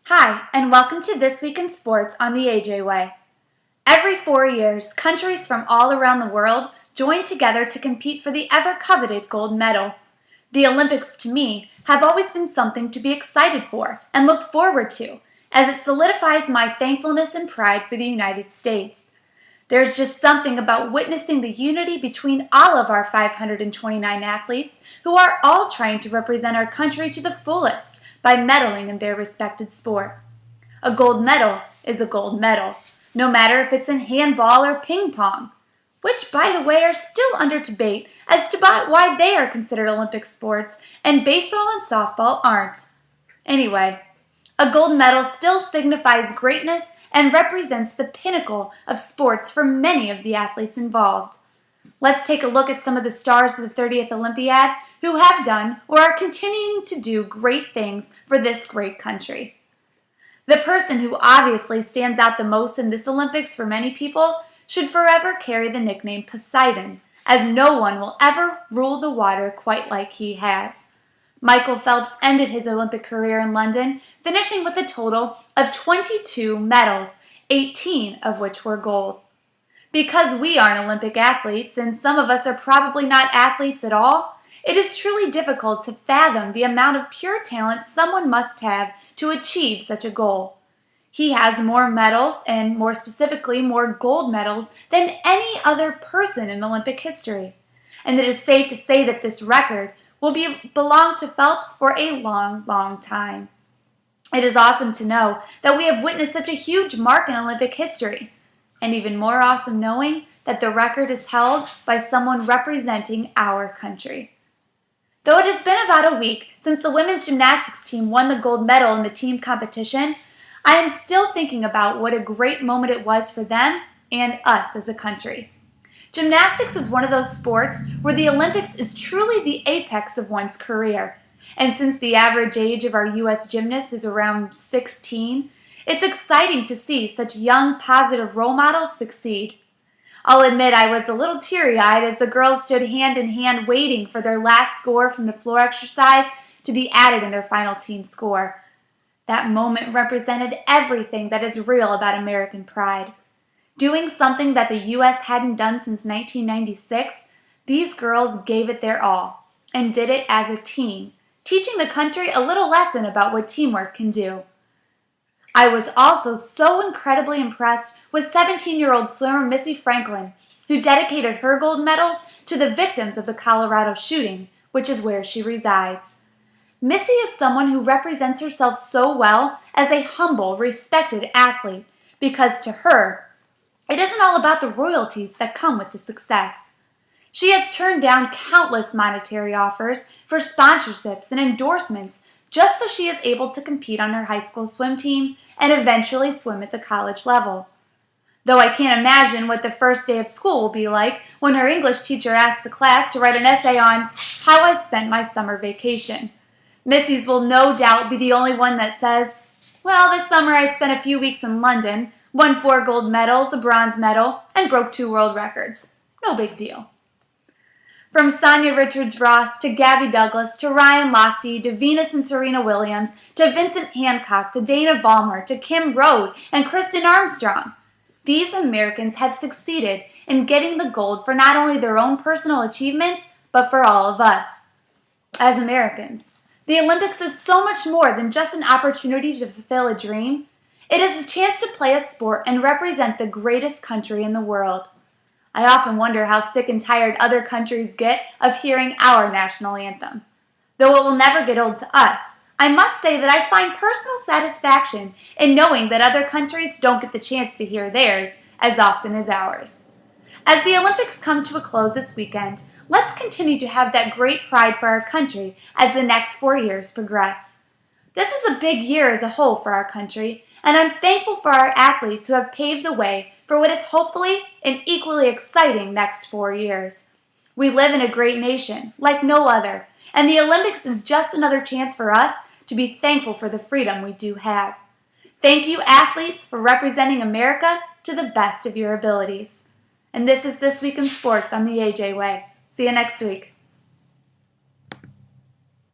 Hi, and welcome to This Week in Sports on the AJ Way. Every 4 years, countries from all around the world join together to compete for the ever-coveted gold medal. The Olympics, to me, have always been something to be excited for and look forward to, as it solidifies my thankfulness and pride for the United States. There's just something about witnessing the unity between all of our 529 athletes who are all trying to represent our country to the fullest by medaling in their respected sport. A gold medal is a gold medal, no matter if it's in handball or ping pong, which, by the way, are still under debate as to why they are considered Olympic sports and baseball and softball aren't. Anyway, a gold medal still signifies greatness and represents the pinnacle of sports for many of the athletes involved. Let's take a look at some of the stars of the 30th Olympiad who have done or are continuing to do great things for this great country. The person who obviously stands out the most in this Olympics for many people should forever carry the nickname Poseidon, as no one will ever rule the water quite like he has. Michael Phelps ended his Olympic career in London, finishing with a total of 22 medals, 18 of which were gold. Because we aren't Olympic athletes, and some of us are probably not athletes at all, it is truly difficult to fathom the amount of pure talent someone must have to achieve such a goal. He has more medals, and more specifically, more gold medals than any other person in Olympic history. And it is safe to say that this record will belong to Phelps for a long, long time. It is awesome to know that we have witnessed such a huge mark in Olympic history, and even more awesome knowing that the record is held by someone representing our country. Though it has been about a week since the women's gymnastics team won the gold medal in the team competition, I am still thinking about what a great moment it was for them and us as a country. Gymnastics is one of those sports where the Olympics is truly the apex of one's career. And since the average age of our U.S. gymnasts is around 16, it's exciting to see such young, positive role models succeed. I'll admit I was a little teary-eyed as the girls stood hand in hand waiting for their last score from the floor exercise to be added in their final team score. That moment represented everything that is real about American pride. Doing something that the U.S. hadn't done since 1996, these girls gave it their all and did it as a team, teaching the country a little lesson about what teamwork can do. I was also so incredibly impressed with 17-year-old swimmer Missy Franklin, who dedicated her gold medals to the victims of the Colorado shooting, which is where she resides. Missy is someone who represents herself so well as a humble, respected athlete, because to her, it isn't all about the royalties that come with the success. She has turned down countless monetary offers for sponsorships and endorsements just so she is able to compete on her high school swim team and eventually swim at the college level. Though I can't imagine what the first day of school will be like when her English teacher asks the class to write an essay on how I spent my summer vacation. Missy's will no doubt be the only one that says, well, this summer I spent a few weeks in London, won 4 gold medals, a bronze medal, and broke 2 world records. No big deal. From Sonia Richards-Ross to Gabby Douglas to Ryan Lochte to Venus and Serena Williams to Vincent Hancock to Dana Vollmer to Kim Rhode and Kristen Armstrong, these Americans have succeeded in getting the gold for not only their own personal achievements, but for all of us. As Americans, the Olympics is so much more than just an opportunity to fulfill a dream. It is a chance to play a sport and represent the greatest country in the world. I often wonder how sick and tired other countries get of hearing our national anthem. Though it will never get old to us, I must say that I find personal satisfaction in knowing that other countries don't get the chance to hear theirs as often as ours. As the Olympics come to a close this weekend, let's continue to have that great pride for our country as the next 4 years progress. This is a big year as a whole for our country, and I'm thankful for our athletes who have paved the way for what is hopefully an equally exciting next 4 years. We live in a great nation, like no other, and the Olympics is just another chance for us to be thankful for the freedom we do have. Thank you, athletes, for representing America to the best of your abilities. And this is This Week in Sports on the AJ Way. See you next week.